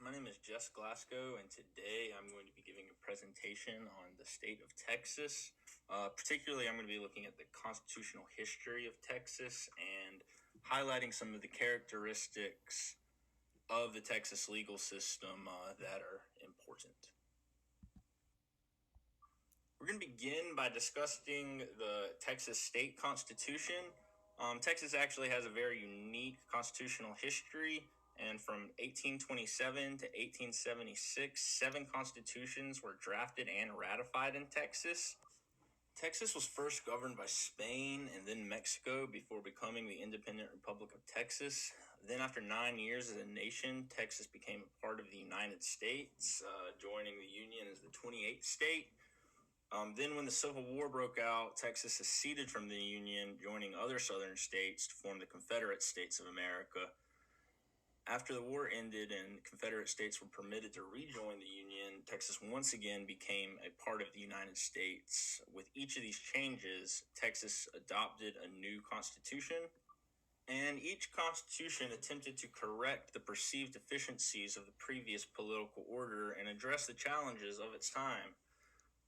My name is Jess Glasgow, and today I'm going to be giving a presentation on the state of Texas. Particularly, I'm going to be looking at the constitutional history of Texas and highlighting some of the characteristics of the Texas legal system that are important. We're going to begin by discussing the Texas state constitution. Texas actually has a very unique constitutional history, and from 1827 to 1876, 7 constitutions were drafted and ratified in Texas. Texas was first governed by Spain and then Mexico before becoming the independent Republic of Texas. Then, after 9 years as a nation, Texas became a part of the United States, joining the Union as the 28th state. Then when the Civil War broke out, Texas seceded from the Union, joining other southern states to form the Confederate States of America. After the war ended and Confederate states were permitted to rejoin the Union, Texas once again became a part of the United States. With each of these changes, Texas adopted a new constitution, and each constitution attempted to correct the perceived deficiencies of the previous political order and address the challenges of its time.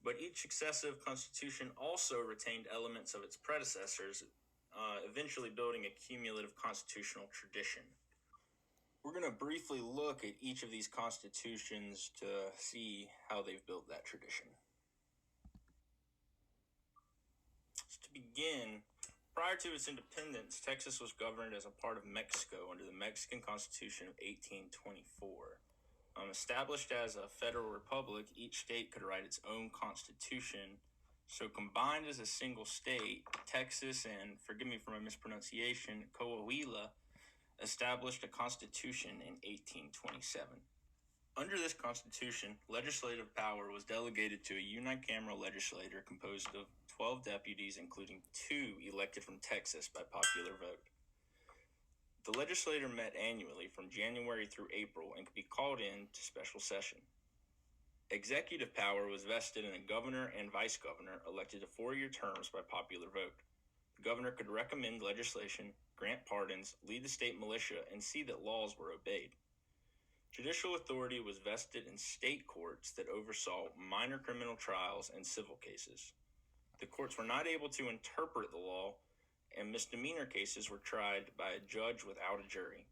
But each successive constitution also retained elements of its predecessors, eventually building a cumulative constitutional tradition. We're going to briefly look at each of these constitutions to see how they've built that tradition. So to begin, prior to its independence, Texas was governed as a part of Mexico under the Mexican Constitution of 1824. Established as a federal republic, each state could write its own constitution. So combined as a single state, Texas and, forgive me for my mispronunciation, Coahuila, established a constitution in 1827. Under this constitution, legislative power was delegated to a unicameral legislature composed of 12 deputies, including 2 elected from Texas by popular vote. The legislature met annually from January through April and could be called in to special session. Executive power was vested in a governor and vice governor elected to 4-year terms by popular vote. The governor could recommend legislation, grant pardons, lead the state militia, and see that laws were obeyed. Judicial authority was vested in state courts that oversaw minor criminal trials and civil cases. The courts were not able to interpret the law, and misdemeanor cases were tried by a judge without a jury.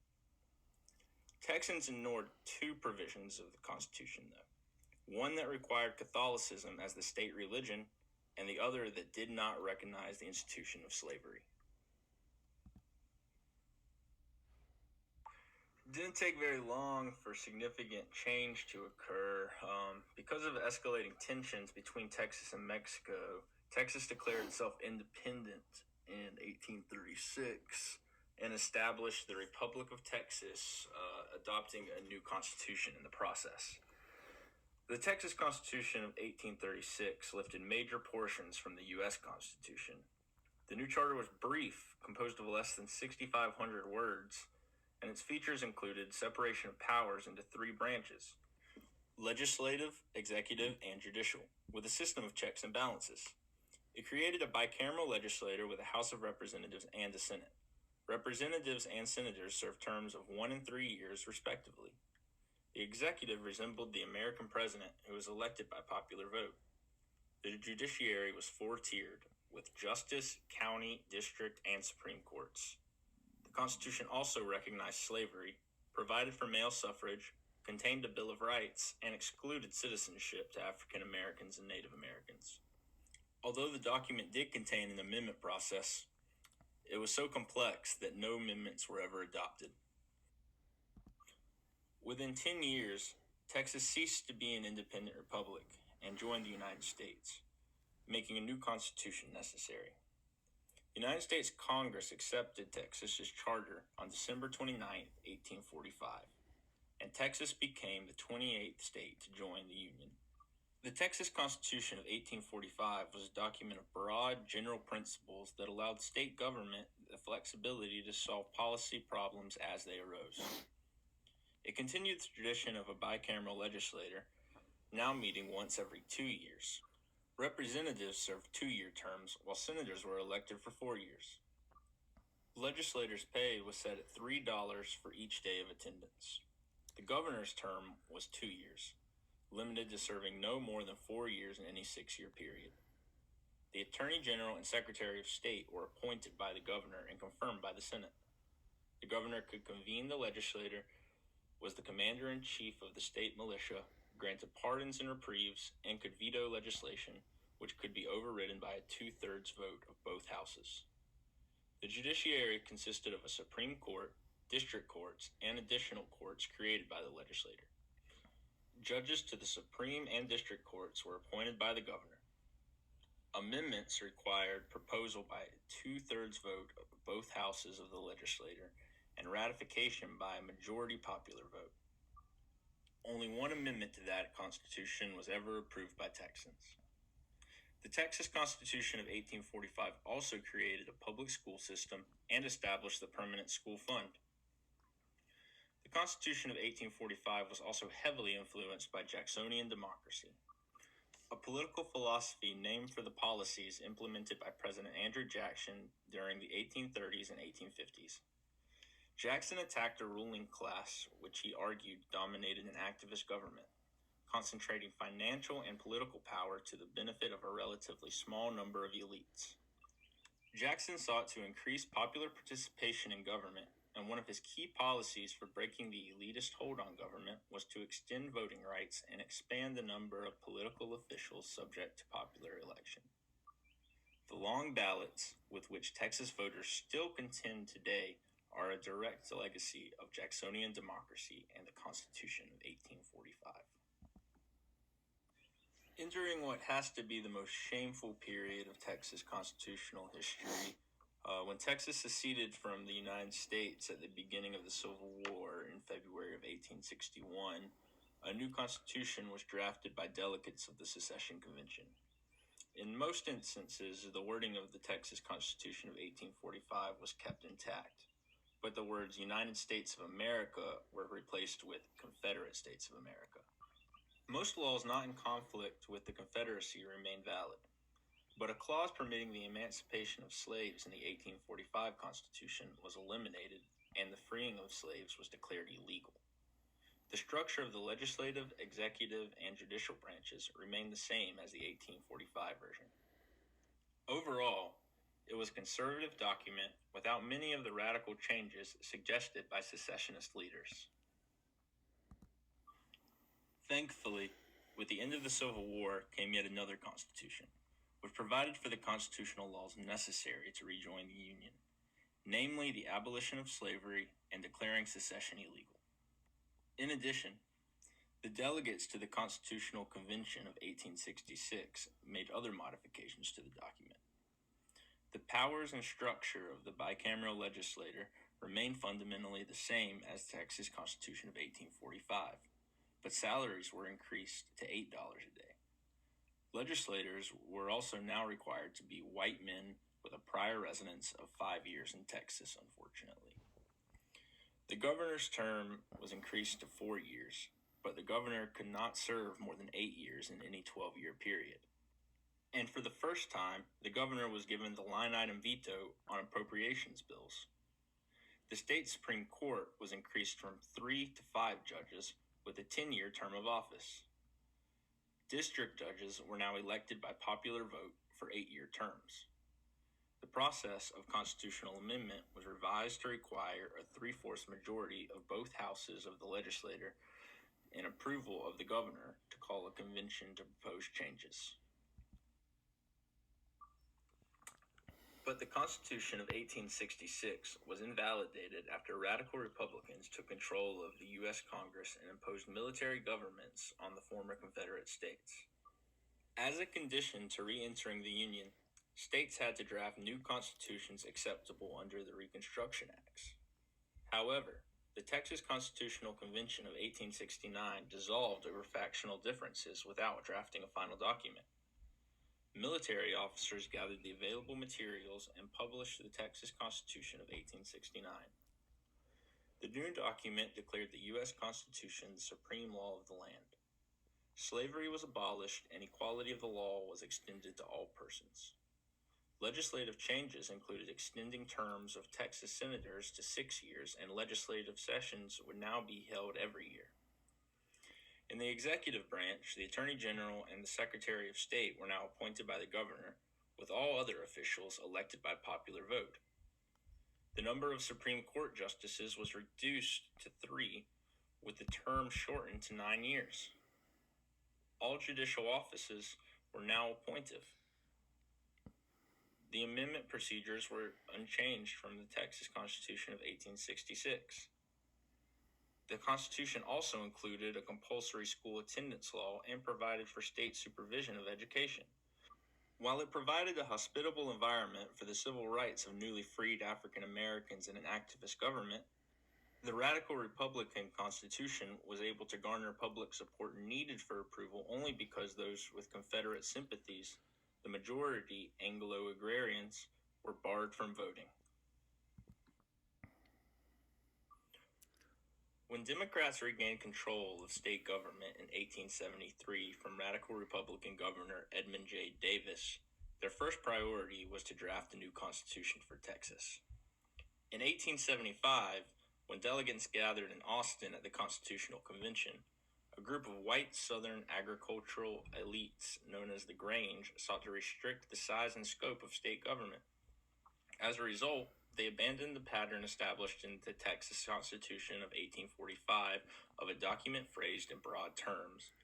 Texans ignored 2 provisions of the Constitution, though. One that required Catholicism as the state religion, and the other that did not recognize the institution of slavery. It didn't take very long for significant change to occur. Because of escalating tensions between Texas and Mexico, Texas declared itself independent in 1836 and established the Republic of Texas, adopting a new constitution in the process. The Texas Constitution of 1836 lifted major portions from the U.S. Constitution. The new charter was brief, composed of less than 6,500 words, and its features included separation of powers into 3 branches: legislative, executive, and judicial, with a system of checks and balances. It created a bicameral legislature with a House of Representatives and a Senate. Representatives and senators served terms of 1 and 3 years, respectively. The executive resembled the American president, who was elected by popular vote. The judiciary was 4-tiered, with justice, county, district, and Supreme Courts. The Constitution also recognized slavery, provided for male suffrage, contained a Bill of Rights, and excluded citizenship to African Americans and Native Americans. Although the document did contain an amendment process, it was so complex that no amendments were ever adopted. Within 10 years, Texas ceased to be an independent republic and joined the United States, making a new constitution necessary. The United States Congress accepted Texas's charter on December 29, 1845, and Texas became the 28th state to join the Union. The Texas Constitution of 1845 was a document of broad, general principles that allowed state government the flexibility to solve policy problems as they arose. It continued the tradition of a bicameral legislature, now meeting once every 2 years. Representatives served 2-year terms, while senators were elected for 4 years. Legislators' pay was set at $3 for each day of attendance. The governor's term was 2 years, limited to serving no more than 4 years in any 6-year period. The Attorney General and Secretary of State were appointed by the governor and confirmed by the Senate. The governor could convene the legislature, was the commander-in-chief of the state militia, granted pardons and reprieves, and could veto legislation, which could be overridden by a 2/3 vote of both houses. The judiciary consisted of a Supreme Court, district courts, and additional courts created by the legislature. Judges to the Supreme and district courts were appointed by the governor. Amendments required proposal by a 2/3 vote of both houses of the legislature and ratification by a majority popular vote. Only one amendment to that Constitution was ever approved by Texans. The Texas Constitution of 1845 also created a public school system and established the Permanent School Fund. The Constitution of 1845 was also heavily influenced by Jacksonian democracy, a political philosophy named for the policies implemented by President Andrew Jackson during the 1830s and 1850s. Jackson attacked a ruling class which he argued dominated an activist government, concentrating financial and political power to the benefit of a relatively small number of elites. Jackson sought to increase popular participation in government, and one of his key policies for breaking the elitist hold on government was to extend voting rights and expand the number of political officials subject to popular election. The long ballots with which Texas voters still contend today are a direct legacy of Jacksonian democracy and the Constitution of 1845. Entering what has to be the most shameful period of Texas constitutional history, when Texas seceded from the United States at the beginning of the Civil War in February of 1861, a new constitution was drafted by delegates of the Secession Convention. In most instances, the wording of the Texas Constitution of 1845 was kept intact, but the words United States of America were replaced with Confederate States of America. Most laws not in conflict with the Confederacy remained valid, but a clause permitting the emancipation of slaves in the 1845 Constitution was eliminated, and the freeing of slaves was declared illegal. The structure of the legislative, executive, and judicial branches remained the same as the 1845 version. Overall, it was a conservative document without many of the radical changes suggested by secessionist leaders. Thankfully, with the end of the Civil War came yet another constitution, which provided for the constitutional laws necessary to rejoin the Union, namely the abolition of slavery and declaring secession illegal. In addition, the delegates to the Constitutional Convention of 1866 made other modifications to the document. The powers and structure of the bicameral legislature remained fundamentally the same as the Texas Constitution of 1845, but salaries were increased to $8 a day. Legislators were also now required to be white men with a prior residence of 5 years in Texas, unfortunately. The governor's term was increased to 4 years, but the governor could not serve more than 8 years in any 12-year period. And for the first time, the governor was given the line-item veto on appropriations bills. The state Supreme Court was increased from 3 to 5 judges with a 10-year term of office. District judges were now elected by popular vote for 8-year terms. The process of constitutional amendment was revised to require a 3/4 majority of both houses of the legislature and approval of the governor to call a convention to propose changes. But the Constitution of 1866 was invalidated after radical Republicans took control of the U.S. Congress and imposed military governments on the former Confederate states. As a condition to re-entering the Union, states had to draft new constitutions acceptable under the Reconstruction Acts. However, the Texas Constitutional Convention of 1869 dissolved over factional differences without drafting a final document. Military officers gathered the available materials and published the Texas Constitution of 1869. The new document declared the U.S. Constitution the supreme law of the land. Slavery was abolished and equality of the law was extended to all persons. Legislative changes included extending terms of Texas senators to 6 years, and legislative sessions would now be held every year. In the executive branch, the Attorney General and the Secretary of State were now appointed by the governor, with all other officials elected by popular vote. The number of Supreme Court justices was reduced to 3, with the term shortened to 9 years. All judicial offices were now appointive. The amendment procedures were unchanged from the Texas Constitution of 1866. The Constitution also included a compulsory school attendance law and provided for state supervision of education. While it provided a hospitable environment for the civil rights of newly freed African Americans in an activist government, the radical Republican Constitution was able to garner public support needed for approval only because those with Confederate sympathies, the majority Anglo-agrarians, were barred from voting. When Democrats regained control of state government in 1873 from radical Republican Governor Edmund J. Davis, their first priority was to draft a new constitution for Texas. In 1875, when delegates gathered in Austin at the Constitutional Convention, a group of white Southern agricultural elites known as the Grange sought to restrict the size and scope of state government. As a result, they abandoned the pattern established in the Texas Constitution of 1845 of a document phrased in broad terms,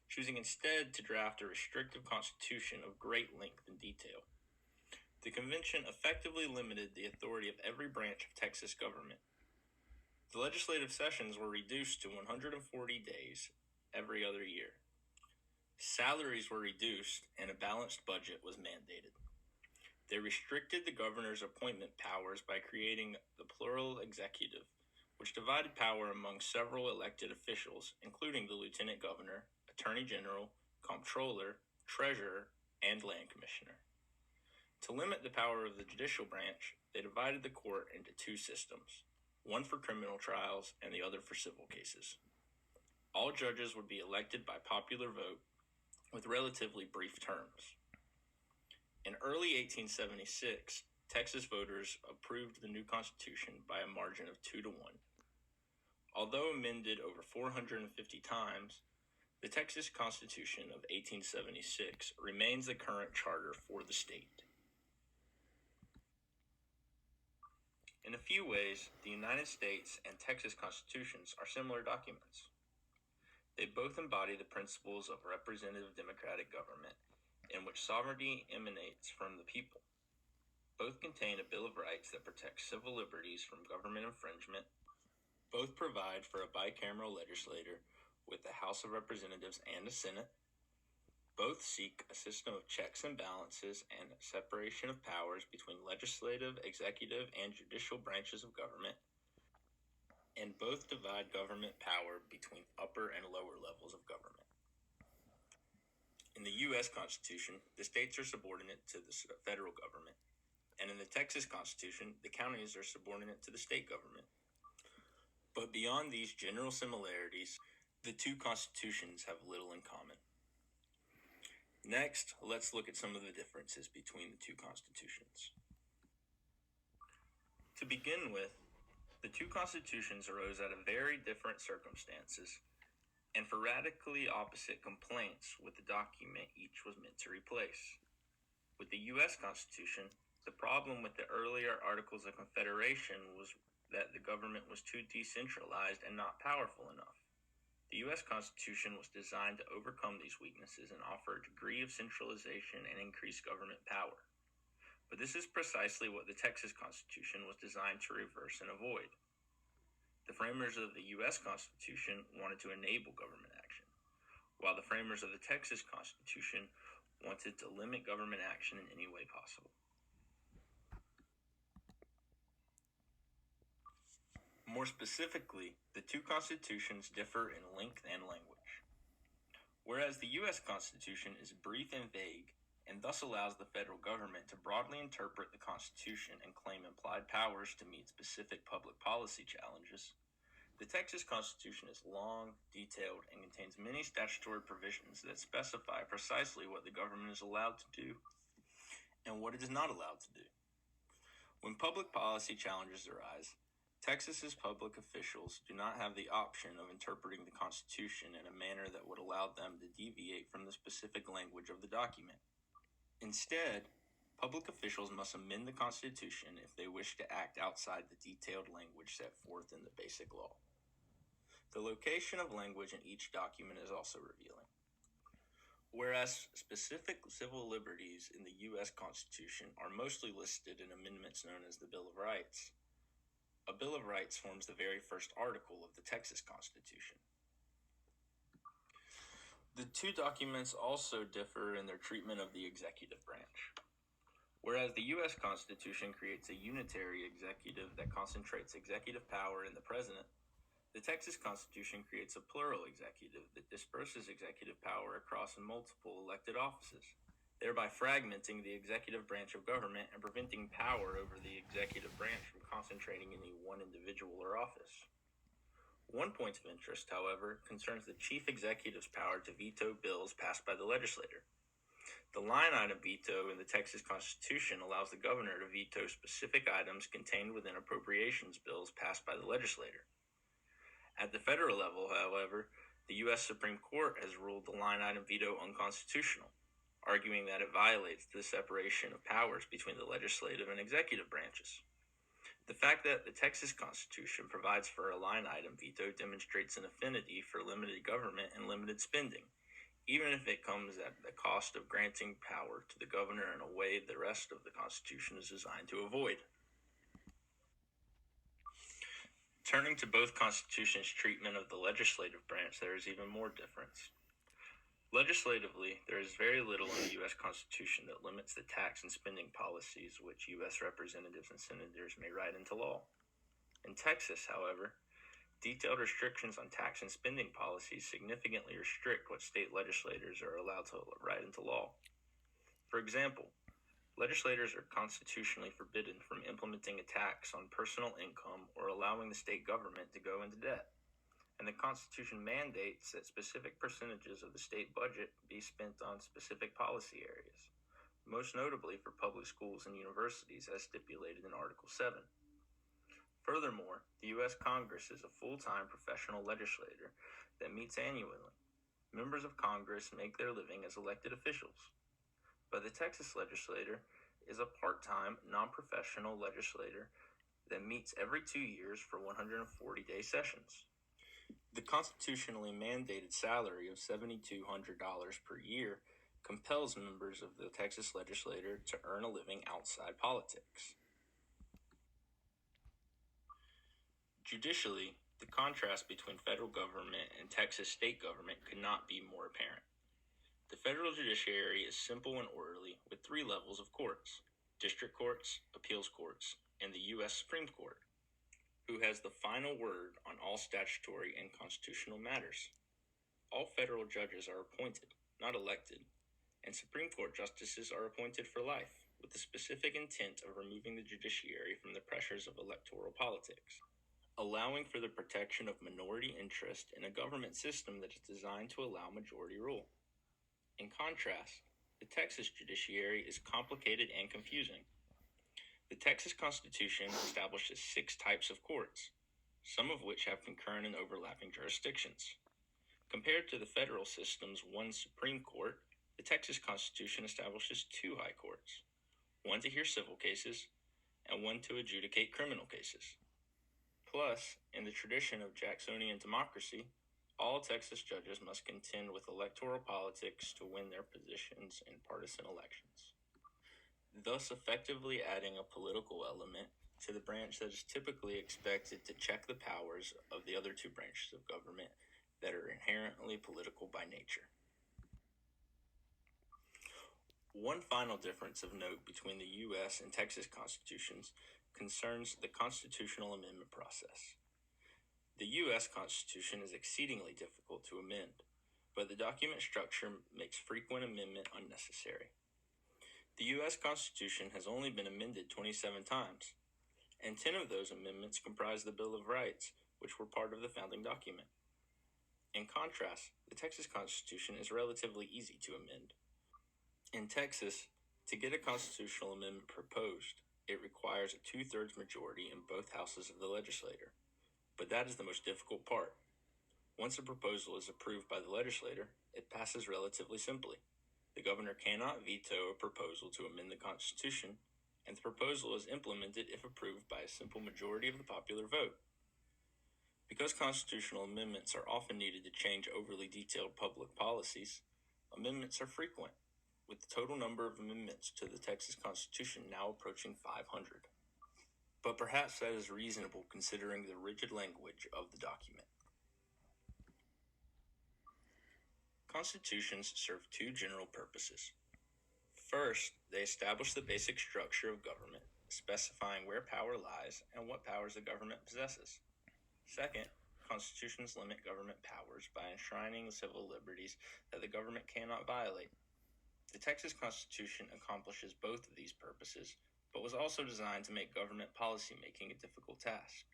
choosing instead to draft a restrictive constitution of great length and detail. The convention effectively limited the authority of every branch of Texas government. The legislative sessions were reduced to 140 days every other year. Salaries were reduced and a balanced budget was mandated. They restricted the governor's appointment powers by creating the plural executive, which divided power among several elected officials, including the lieutenant governor, attorney general, comptroller, treasurer, and land commissioner. To limit the power of the judicial branch, they divided the court into 2 systems, one for criminal trials and the other for civil cases. All judges would be elected by popular vote with relatively brief terms. In early 1876, Texas voters approved the new Constitution by a margin of 2-1. Although amended over 450 times, the Texas Constitution of 1876 remains the current charter for the state. In a few ways, the United States and Texas constitutions are similar documents. They both embody the principles of representative democratic government, in which sovereignty emanates from the people. Both contain a Bill of Rights that protects civil liberties from government infringement. Both provide for a bicameral legislature with the House of Representatives and the Senate. Both seek a system of checks and balances and separation of powers between legislative, executive, and judicial branches of government. And both divide government power between upper and lower levels of government. In the U.S. Constitution, the states are subordinate to the federal government, and in the Texas Constitution, the counties are subordinate to the state government. But beyond these general similarities, the 2 constitutions have little in common. Next, let's look at some of the differences between the 2 constitutions. To begin with, the 2 constitutions arose out of very different circumstances and for radically opposite complaints with the document each was meant to replace. With the U.S. Constitution, the problem with the earlier Articles of Confederation was that the government was too decentralized and not powerful enough. The U.S. Constitution was designed to overcome these weaknesses and offer a degree of centralization and increased government power. But this is precisely what the Texas Constitution was designed to reverse and avoid. The framers of the U.S. Constitution wanted to enable government action, while the framers of the Texas Constitution wanted to limit government action in any way possible. More specifically, the 2 constitutions differ in length and language. Whereas the U.S. Constitution is brief and vague, and thus allows the federal government to broadly interpret the Constitution and claim implied powers to meet specific public policy challenges, the Texas Constitution is long, detailed, and contains many statutory provisions that specify precisely what the government is allowed to do and what it is not allowed to do. When public policy challenges arise, Texas's public officials do not have the option of interpreting the Constitution in a manner that would allow them to deviate from the specific language of the document. Instead, public officials must amend the Constitution if they wish to act outside the detailed language set forth in the Basic Law. The location of language in each document is also revealing. Whereas specific civil liberties in the U.S. Constitution are mostly listed in amendments known as the Bill of Rights, a Bill of Rights forms the very first article of the Texas Constitution. The two documents also differ in their treatment of the executive branch. Whereas the U.S. Constitution creates a unitary executive that concentrates executive power in the president, the Texas Constitution creates a plural executive that disperses executive power across multiple elected offices, thereby fragmenting the executive branch of government and preventing power over the executive branch from concentrating in any one individual or office. One point of interest, however, concerns the chief executive's power to veto bills passed by the legislature. The line item veto in the Texas Constitution allows the governor to veto specific items contained within appropriations bills passed by the legislature. At the federal level, however, the U.S. Supreme Court has ruled the line item veto unconstitutional, arguing that it violates the separation of powers between the legislative and executive branches. The fact that the Texas Constitution provides for a line item veto demonstrates an affinity for limited government and limited spending, even if it comes at the cost of granting power to the governor in a way the rest of the Constitution is designed to avoid. Turning to both constitutions' treatment of the legislative branch, there is even more difference. Legislatively, there is very little in the U.S. Constitution that limits the tax and spending policies which U.S. representatives and senators may write into law. In Texas, however, detailed restrictions on tax and spending policies significantly restrict what state legislators are allowed to write into law. For example, legislators are constitutionally forbidden from implementing a tax on personal income or allowing the state government to go into debt. And the Constitution mandates that specific percentages of the state budget be spent on specific policy areas, most notably for public schools and universities as stipulated in Article 7. Furthermore, the U.S. Congress is a full-time professional legislator that meets annually. Members of Congress make their living as elected officials, but the Texas legislature is a part-time, non-professional legislator that meets every 2 years for 140-day sessions. The constitutionally mandated salary of $7,200 per year compels members of the Texas legislature to earn a living outside politics. Judicially, the contrast between federal government and Texas state government could not be more apparent. The federal judiciary is simple and orderly with 3 levels of courts: district courts, appeals courts, and the U.S. Supreme Court, who has the final word on all statutory and constitutional matters. All federal judges are appointed, not elected, and Supreme Court justices are appointed for life, with the specific intent of removing the judiciary from the pressures of electoral politics, allowing for the protection of minority interest in a government system that is designed to allow majority rule. In contrast, the Texas judiciary is complicated and confusing. The Texas Constitution establishes 6 types of courts, some of which have concurrent and overlapping jurisdictions. Compared to the federal system's 1 Supreme Court, the Texas Constitution establishes 2 high courts, one to hear civil cases and one to adjudicate criminal cases. Plus, in the tradition of Jacksonian democracy, all Texas judges must contend with electoral politics to win their positions in partisan elections, thus effectively adding a political element to the branch that is typically expected to check the powers of the other 2 branches of government that are inherently political by nature. One final difference of note between the U.S. and Texas constitutions concerns the constitutional amendment process. The U.S. Constitution is exceedingly difficult to amend, but the document structure makes frequent amendment unnecessary. The U.S. Constitution has only been amended 27 times, and 10 of those amendments comprise the Bill of Rights, which were part of the founding document. In contrast, the Texas Constitution is relatively easy to amend. In Texas, To get a constitutional amendment proposed, it requires a 2/3 majority in both houses of the legislature. But that is the most difficult part. Once a proposal is approved by the legislature, it passes relatively simply. The governor cannot veto a proposal to amend the Constitution, and the proposal is implemented if approved by a simple majority of the popular vote. Because constitutional amendments are often needed to change overly detailed public policies, amendments are frequent, with the total number of amendments to the Texas Constitution now approaching 500. But perhaps that is reasonable considering the rigid language of the document. Constitutions serve two general purposes. First, they establish the basic structure of government, specifying where power lies and what powers the government possesses. Second, constitutions limit government powers by enshrining the civil liberties that the government cannot violate. The Texas Constitution accomplishes both of these purposes, but was also designed to make government policymaking a difficult task.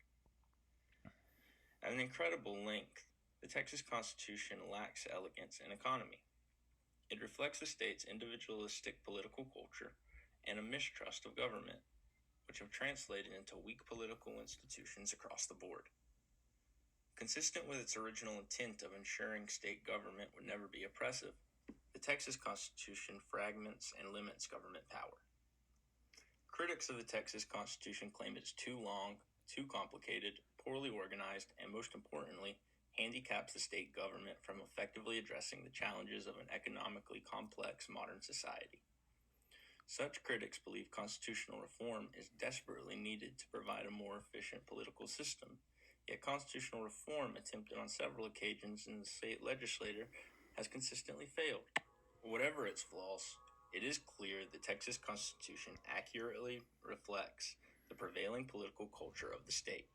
At an incredible length, the Texas Constitution lacks elegance and economy. It reflects the state's individualistic political culture and a mistrust of government, which have translated into weak political institutions across the board. Consistent with its original intent of ensuring state government would never be oppressive, the Texas Constitution fragments and limits government power. Critics of the Texas Constitution claim it's too long, too complicated, poorly organized, and most importantly, handicaps the state government from effectively addressing the challenges of an economically complex modern society. Such critics believe constitutional reform is desperately needed to provide a more efficient political system, yet constitutional reform attempted on several occasions in the state legislature has consistently failed. Whatever its flaws, it is clear the Texas Constitution accurately reflects the prevailing political culture of the state.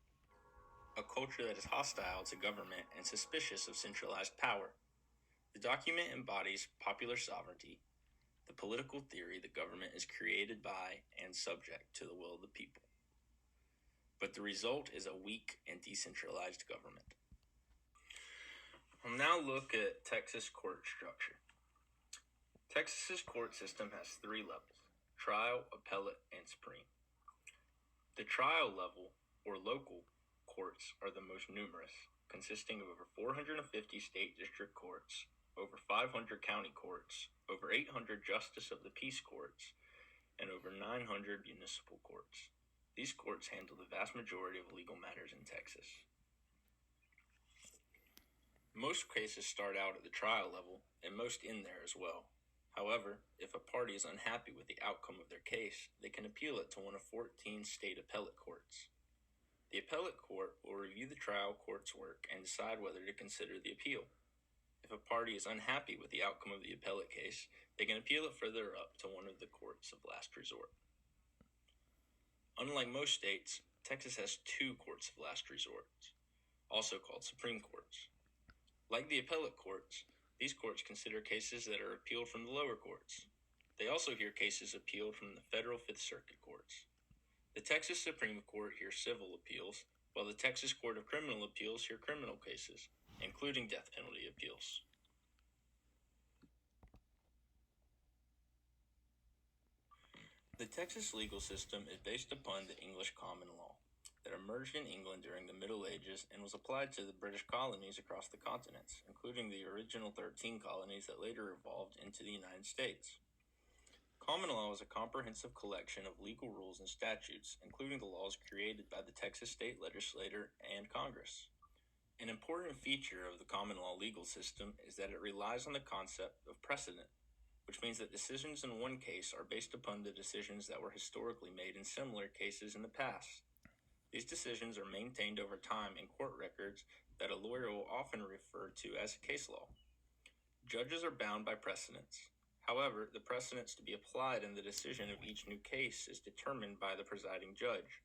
A culture that is hostile to government and suspicious of centralized power. The document embodies popular sovereignty, the political theory that government is created by and subject to the will of the people. But the result is a weak and decentralized government. We'll now look at Texas court structure. Texas's court system has 3 levels: trial, appellate, and supreme. The trial level, or local, courts are the most numerous, consisting of over 450 state district courts, over 500 county courts, over 800 justice of the peace courts, and over 900 municipal courts. These courts handle the vast majority of legal matters in Texas. Most cases start out at the trial level, and most end there as well. However, if a party is unhappy with the outcome of their case, they can appeal it to one of 14 state appellate courts. The appellate court will review the trial court's work and decide whether to consider the appeal. If a party is unhappy with the outcome of the appellate case, they can appeal it further up to one of the courts of last resort. Unlike most states, Texas has 2 courts of last resort, also called Supreme Courts. Like the appellate courts, these courts consider cases that are appealed from the lower courts. They also hear cases appealed from the federal Fifth Circuit courts. The Texas Supreme Court hears civil appeals, while the Texas Court of Criminal Appeals hear criminal cases, including death penalty appeals. The Texas legal system is based upon the English common law that emerged in England during the Middle Ages and was applied to the British colonies across the continents, including the original 13 colonies that later evolved into the United States. Common law is a comprehensive collection of legal rules and statutes, including the laws created by the Texas state legislature and Congress. An important feature of the common law legal system is that it relies on the concept of precedent, which means that decisions in one case are based upon the decisions that were historically made in similar cases in the past. These decisions are maintained over time in court records that a lawyer will often refer to as case law. Judges are bound by precedents. However, the precedents to be applied in the decision of each new case is determined by the presiding judge,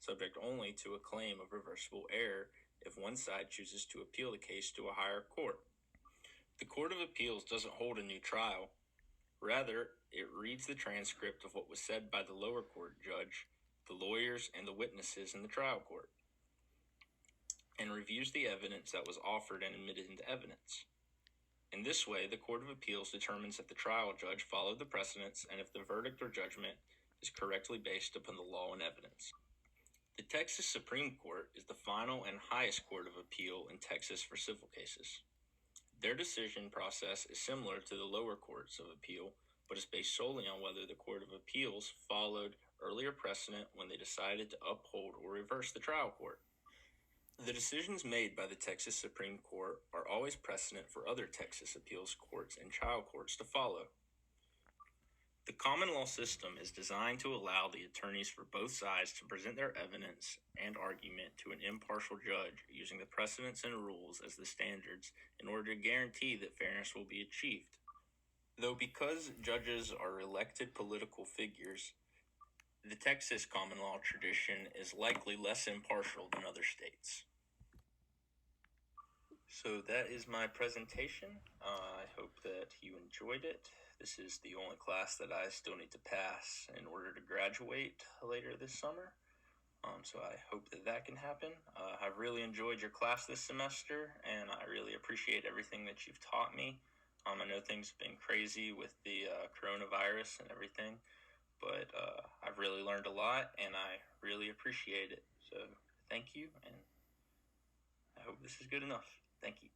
subject only to a claim of reversible error if one side chooses to appeal the case to a higher court. The Court of Appeals doesn't hold a new trial. Rather, it reads the transcript of what was said by the lower court judge, the lawyers, and the witnesses in the trial court, and reviews the evidence that was offered and admitted into evidence. In this way, the Court of Appeals determines that the trial judge followed the precedents and if the verdict or judgment is correctly based upon the law and evidence. The Texas Supreme Court is the final and highest court of appeal in Texas for civil cases. Their decision process is similar to the lower courts of appeal, but is based solely on whether the Court of Appeals followed earlier precedent when they decided to uphold or reverse the trial court. The decisions made by the Texas Supreme Court are always precedent for other Texas appeals courts and trial courts to follow. The common law system is designed to allow the attorneys for both sides to present their evidence and argument to an impartial judge using the precedents and rules as the standards in order to guarantee that fairness will be achieved. Though because judges are elected political figures, the Texas common law tradition is likely less impartial than other states. So that is my presentation. I hope that you enjoyed it. This is the only class that I still need to pass in order to graduate later this summer. So I hope that can happen. I've really enjoyed your class this semester, and I really appreciate everything that you've taught me. I know things have been crazy with the coronavirus and everything, but I've really learned a lot, and I really appreciate it. So thank you, and I hope this is good enough. Thank you.